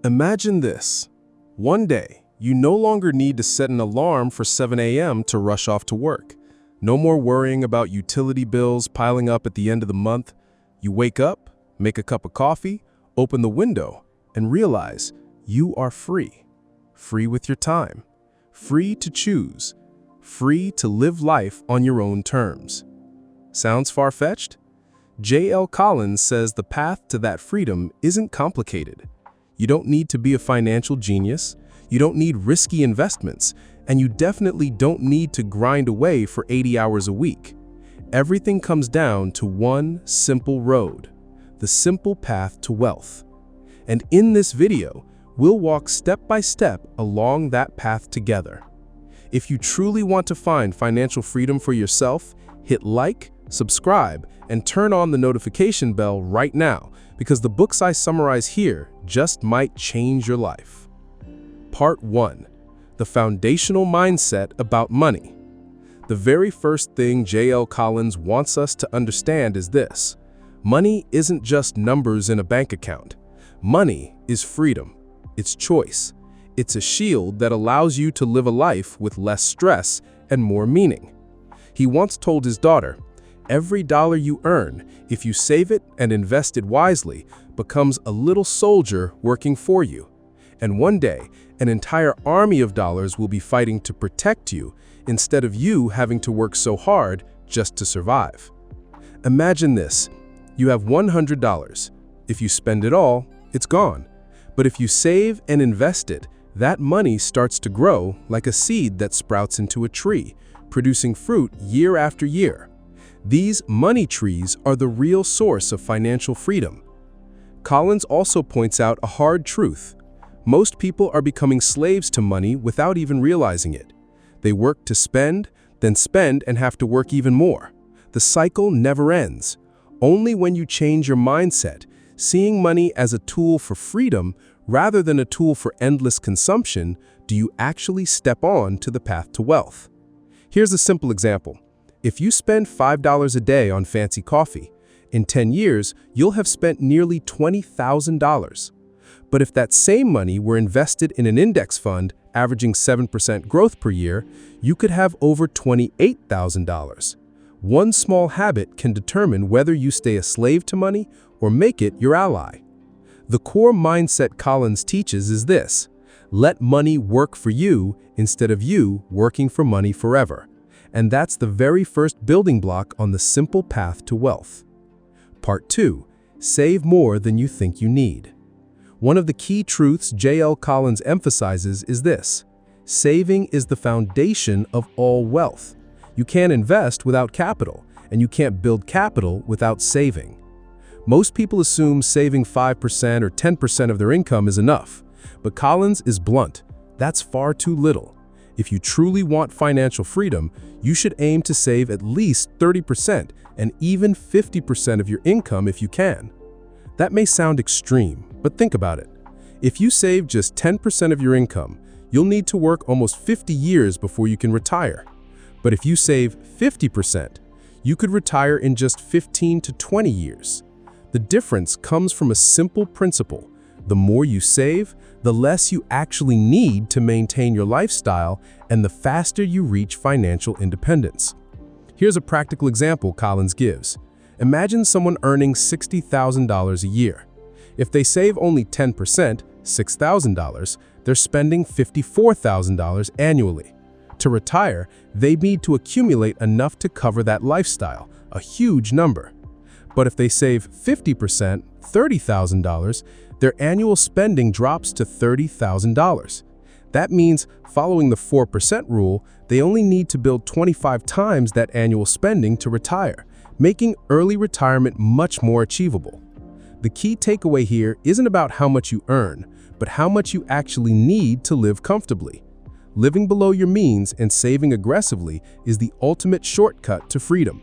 Imagine this. One day, you no longer need to set an alarm for 7 a.m. to rush off to work. No more worrying about utility bills piling up at the end of the month. You wake up, make a cup of coffee, open the window, and realize you are free. Free with your time. Free to choose. Free to live life on your own terms. Sounds far-fetched? J.L. Collins says the path to that freedom isn't complicated. You don't need to be a financial genius, you don't need risky investments, and you definitely don't need to grind away for 80 hours a week. Everything comes down to one simple road, the simple path to wealth. And in this video, we'll walk step by step along that path together. If you truly want to find financial freedom for yourself, hit like, subscribe, and turn on the notification bell right now, because the books I summarize here just might change your life. Part 1. The foundational mindset about money. The very first thing J.L. Collins wants us to understand is this: money isn't just numbers in a bank account. Money is freedom. It's choice. It's a shield that allows you to live a life with less stress and more meaning. He once told his daughter, "Every dollar you earn, if you save it and invest it wisely, becomes a little soldier working for you. And one day, an entire army of dollars will be fighting to protect you instead of you having to work so hard just to survive." Imagine this. You have $100. If you spend it all, it's gone. But if you save and invest it, that money starts to grow like a seed that sprouts into a tree, producing fruit year after year. These money trees are the real source of financial freedom. Collins also points out a hard truth. Most people are becoming slaves to money without even realizing it. They work to spend, then spend and have to work even more. The cycle never ends. Only when you change your mindset, seeing money as a tool for freedom rather than a tool for endless consumption, do you actually step on to the path to wealth. Here's a simple example. If you spend $5 a day on fancy coffee, in 10 years, you'll have spent nearly $20,000. But if that same money were invested in an index fund averaging 7% growth per year, you could have over $28,000. One small habit can determine whether you stay a slave to money or make it your ally. The core mindset Collins teaches is this: let money work for you instead of you working for money forever. And that's the very first building block on the simple path to wealth. Part 2. Save more than you think you need. One of the key truths J.L. Collins emphasizes is this: saving is the foundation of all wealth. You can't invest without capital, and you can't build capital without saving. Most people assume saving 5% or 10% of their income is enough, but Collins is blunt. That's far too little. If you truly want financial freedom, you should aim to save at least 30% and even 50% of your income if you can. That may sound extreme, but think about it. If you save just 10% of your income, you'll need to work almost 50 years before you can retire. But if you save 50%, you could retire in just 15 to 20 years. The difference comes from a simple principle. The more you save, the less you actually need to maintain your lifestyle, and the faster you reach financial independence. Here's a practical example Collins gives. Imagine someone earning $60,000 a year. If they save only 10%, $6,000, they're spending $54,000 annually. To retire, they need to accumulate enough to cover that lifestyle, a huge number. But if they save 50%, $30,000, their annual spending drops to $30,000. That means, following the 4% rule, they only need to build 25 times that annual spending to retire, making early retirement much more achievable. The key takeaway here isn't about how much you earn, but how much you actually need to live comfortably. Living below your means and saving aggressively is the ultimate shortcut to freedom.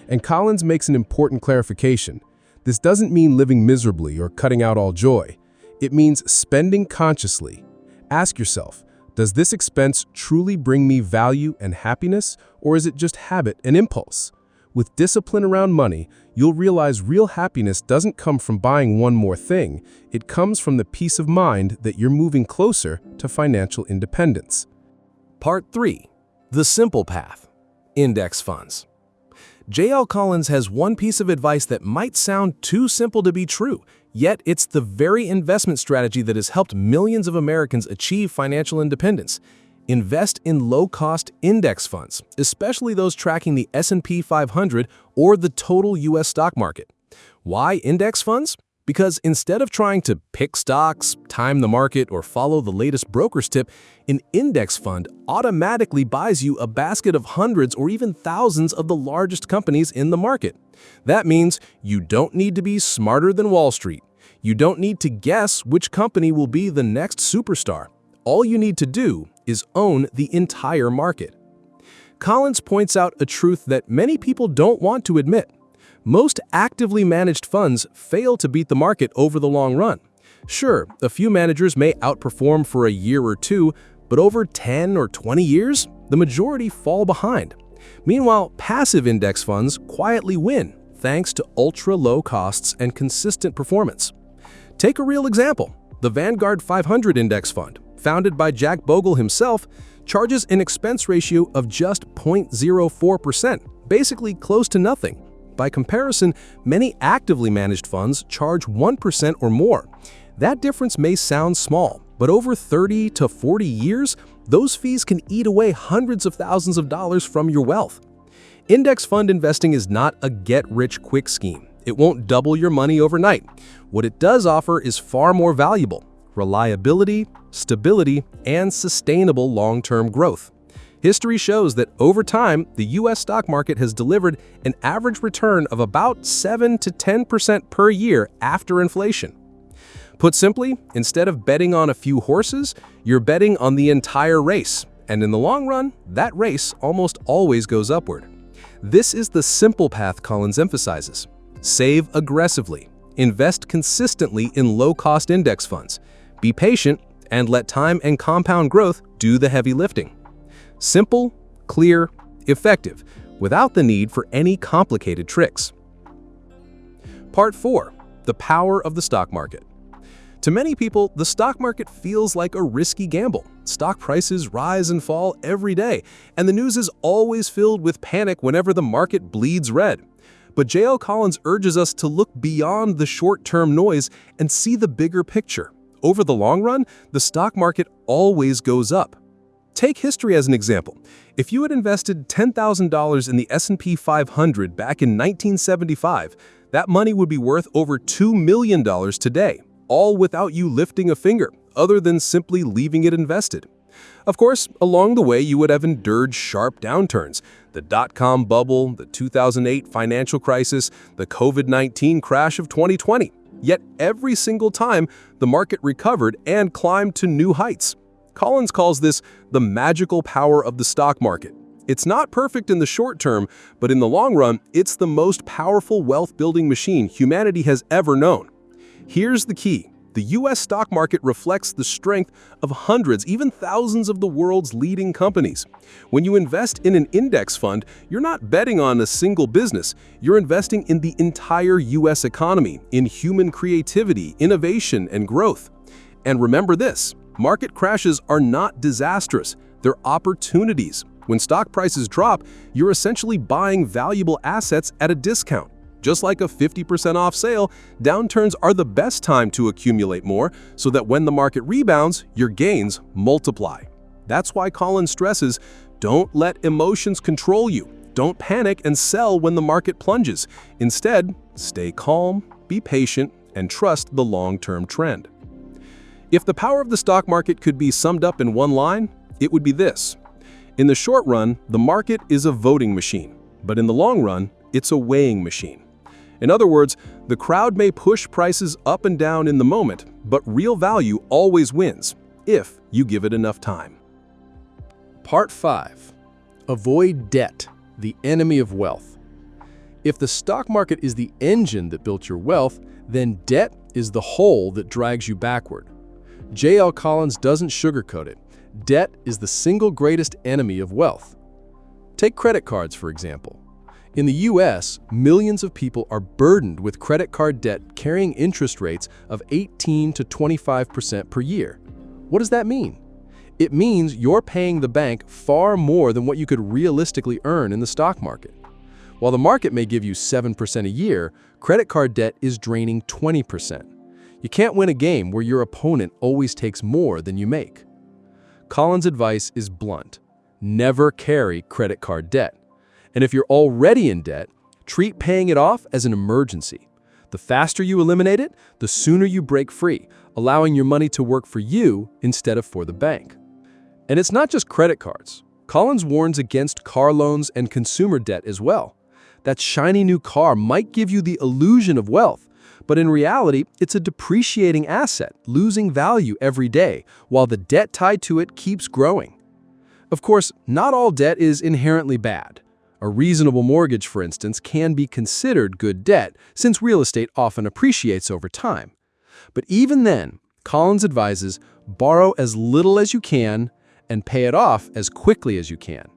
And Collins makes an important clarification. This doesn't mean living miserably or cutting out all joy. It means spending consciously. Ask yourself, does this expense truly bring me value and happiness, or is it just habit and impulse? With discipline around money, you'll realize real happiness doesn't come from buying one more thing. It comes from the peace of mind that you're moving closer to financial independence. Part 3. The Simple Path. Index Funds. J.L. Collins has one piece of advice that might sound too simple to be true, yet it's the very investment strategy that has helped millions of Americans achieve financial independence. Invest in low-cost index funds, especially those tracking the S&P 500 or the total U.S. stock market. Why index funds? Because instead of trying to pick stocks, time the market, or follow the latest broker's tip, an index fund automatically buys you a basket of hundreds or even thousands of the largest companies in the market. That means you don't need to be smarter than Wall Street. You don't need to guess which company will be the next superstar. All you need to do is own the entire market. Collins points out a truth that many people don't want to admit. Most actively managed funds fail to beat the market over the long run. Sure, a few managers may outperform for a year or two, but over 10 or 20 years, the majority fall behind. Meanwhile, passive index funds quietly win thanks to ultra-low costs and consistent performance. Take a real example. The Vanguard 500 Index Fund, founded by Jack Bogle himself, charges an expense ratio of just 0.04%, basically close to nothing. By comparison, many actively managed funds charge 1% or more. That difference may sound small, but over 30 to 40 years, those fees can eat away hundreds of thousands of dollars from your wealth. Index fund investing is not a get-rich-quick scheme. It won't double your money overnight. What it does offer is far more valuable: reliability, stability, and sustainable long-term growth. History shows that over time, the U.S. stock market has delivered an average return of about 7 to 10% per year after inflation. Put simply, instead of betting on a few horses, you're betting on the entire race, and in the long run, that race almost always goes upward. This is the simple path Collins emphasizes. Save aggressively, invest consistently in low-cost index funds, be patient, and let time and compound growth do the heavy lifting. Simple, clear, effective, without the need for any complicated tricks. Part 4. The Power of the Stock Market. To many people, the stock market feels like a risky gamble. Stock prices rise and fall every day, and the news is always filled with panic whenever the market bleeds red. But J.L. Collins urges us to look beyond the short-term noise and see the bigger picture. Over the long run, the stock market always goes up. Take history as an example. If you had invested $10,000 in the S&P 500 back in 1975, that money would be worth over $2 million today, all without you lifting a finger, other than simply leaving it invested. Of course, along the way, you would have endured sharp downturns: the dot-com bubble, the 2008 financial crisis, the COVID-19 crash of 2020. Yet every single time, the market recovered and climbed to new heights. Collins calls this the magical power of the stock market. It's not perfect in the short term, but in the long run, it's the most powerful wealth-building machine humanity has ever known. Here's the key. The U.S. stock market reflects the strength of hundreds, even thousands of the world's leading companies. When you invest in an index fund, you're not betting on a single business. You're investing in the entire U.S. economy, in human creativity, innovation, and growth. And remember this: market crashes are not disastrous. They're opportunities. When stock prices drop, you're essentially buying valuable assets at a discount. Just like a 50% off sale, downturns are the best time to accumulate more so that when the market rebounds, your gains multiply. That's why Collins stresses, don't let emotions control you. Don't panic and sell when the market plunges. Instead, stay calm, be patient, and trust the long-term trend. If the power of the stock market could be summed up in one line, it would be this: in the short run, the market is a voting machine, but in the long run, it's a weighing machine. In other words, the crowd may push prices up and down in the moment, but real value always wins, if you give it enough time. Part 5. Avoid debt, the enemy of wealth. If the stock market is the engine that built your wealth, then debt is the hole that drags you backward. J.L. Collins doesn't sugarcoat it. Debt is the single greatest enemy of wealth. Take credit cards, for example. In the US, millions of people are burdened with credit card debt carrying interest rates of 18 to 25% per year. What does that mean? It means you're paying the bank far more than what you could realistically earn in the stock market. While the market may give you 7% a year, credit card debt is draining 20%. You can't win a game where your opponent always takes more than you make. Colin's advice is blunt. Never carry credit card debt. And if you're already in debt, treat paying it off as an emergency. The faster you eliminate it, the sooner you break free, allowing your money to work for you instead of for the bank. And it's not just credit cards. Collins warns against car loans and consumer debt as well. That shiny new car might give you the illusion of wealth, but in reality, it's a depreciating asset, losing value every day, while the debt tied to it keeps growing. Of course, not all debt is inherently bad. A reasonable mortgage, for instance, can be considered good debt, since real estate often appreciates over time. But even then, Collins advises borrow as little as you can and pay it off as quickly as you can.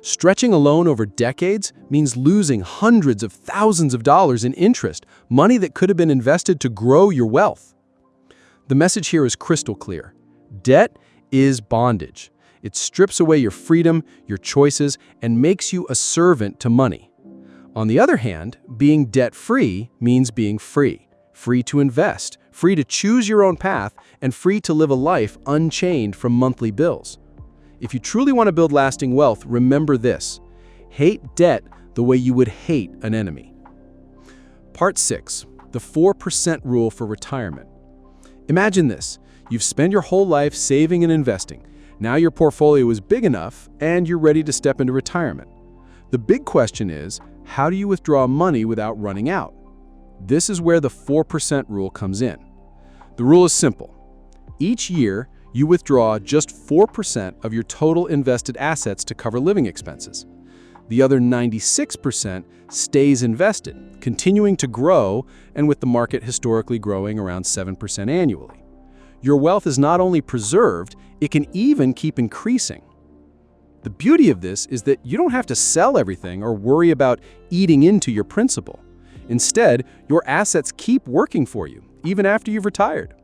Stretching a loan over decades means losing hundreds of thousands of dollars in interest, money that could have been invested to grow your wealth. The message here is crystal clear. Debt is bondage. It strips away your freedom, your choices, and makes you a servant to money. On the other hand, being debt-free means being free. Free to invest, free to choose your own path, and free to live a life unchained from monthly bills. If you truly want to build lasting wealth, remember this. Hate debt the way you would hate an enemy. Part 6. The 4% rule for retirement. Imagine this. You've spent your whole life saving and investing. Now your portfolio is big enough and you're ready to step into retirement. The big question is, how do you withdraw money without running out? This is where the 4% rule comes in. The rule is simple. Each year, you withdraw just 4% of your total invested assets to cover living expenses. The other 96% stays invested, continuing to grow, and with the market historically growing around 7% annually. Your wealth is not only preserved, it can even keep increasing. The beauty of this is that you don't have to sell everything or worry about eating into your principal. Instead, your assets keep working for you, even after you've retired.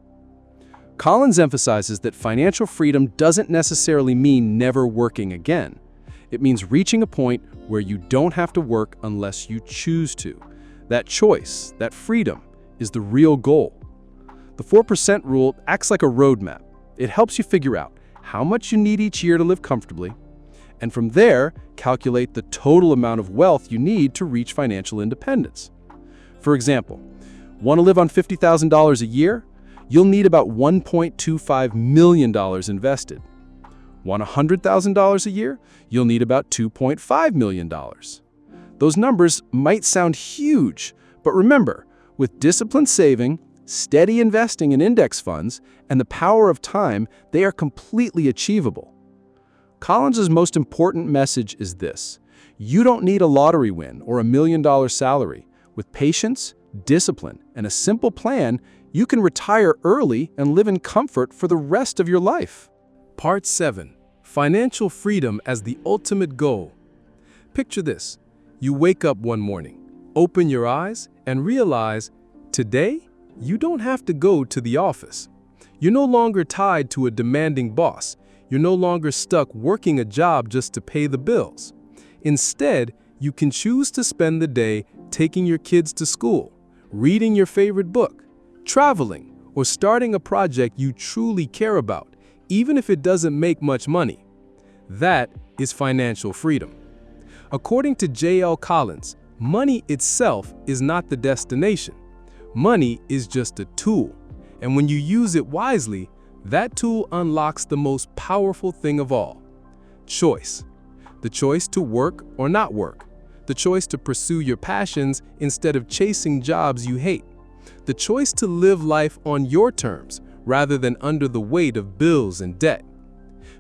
Collins emphasizes that financial freedom doesn't necessarily mean never working again. It means reaching a point where you don't have to work unless you choose to. That choice, that freedom, is the real goal. The 4% rule acts like a roadmap. It helps you figure out how much you need each year to live comfortably, and from there, calculate the total amount of wealth you need to reach financial independence. For example, want to live on $50,000 a year? You'll need about $1.25 million invested. Want $100,000 a year? You'll need about $2.5 million. Those numbers might sound huge, but remember, with disciplined saving, steady investing in index funds, and the power of time, they are completely achievable. Collins's most important message is this: you don't need a lottery win or $1 million salary. With patience, discipline, and a simple plan, you can retire early and live in comfort for the rest of your life. Part 7. Financial freedom as the ultimate goal. Picture this. You wake up one morning, open your eyes, and realize, today, you don't have to go to the office. You're no longer tied to a demanding boss. You're no longer stuck working a job just to pay the bills. Instead, you can choose to spend the day taking your kids to school, reading your favorite book, traveling, or starting a project you truly care about, even if it doesn't make much money. That is financial freedom. According to J.L. Collins, money itself is not the destination. Money is just a tool, and when you use it wisely, that tool unlocks the most powerful thing of all: choice. The choice to work or not work. The choice to pursue your passions instead of chasing jobs you hate. The choice to live life on your terms rather than under the weight of bills and debt.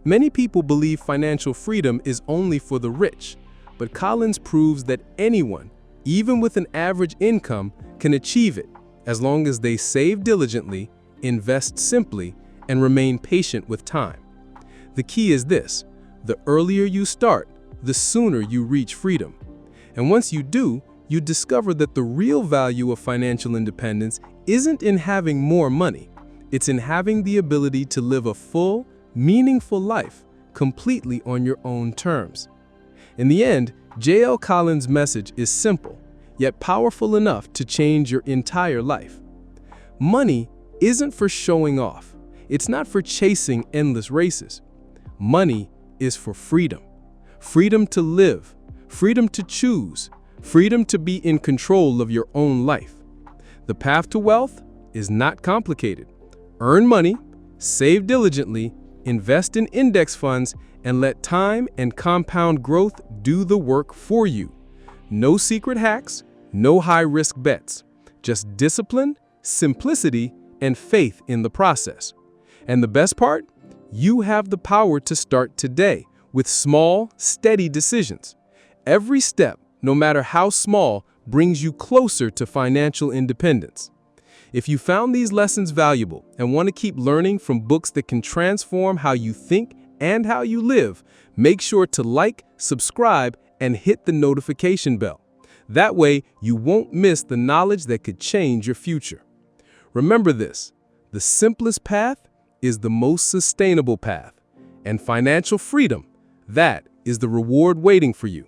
Many people believe financial freedom is only for the rich, but Collins proves that anyone, even with an average income, can achieve it as long as they save diligently, invest simply, and remain patient with time. The key is this: the earlier you start, the sooner you reach freedom. And once you do, you discover that the real value of financial independence isn't in having more money. It's in having the ability to live a full, meaningful life completely on your own terms. In the end, J.L. Collins' message is simple, yet powerful enough to change your entire life. Money isn't for showing off. It's not for chasing endless races. Money is for freedom. Freedom to live, freedom to choose, freedom to be in control of your own life. The path to wealth is not complicated. Earn money, save diligently, invest in index funds, and let time and compound growth do the work for you. No secret hacks, no high-risk bets. Just discipline, simplicity, and faith in the process. And the best part? You have the power to start today with small, steady decisions. Every step, no matter how small, brings you closer to financial independence. If you found these lessons valuable and want to keep learning from books that can transform how you think and how you live, make sure to like, subscribe, and hit the notification bell. That way, you won't miss the knowledge that could change your future. Remember this, the simplest path is the most sustainable path, and financial freedom, that is the reward waiting for you.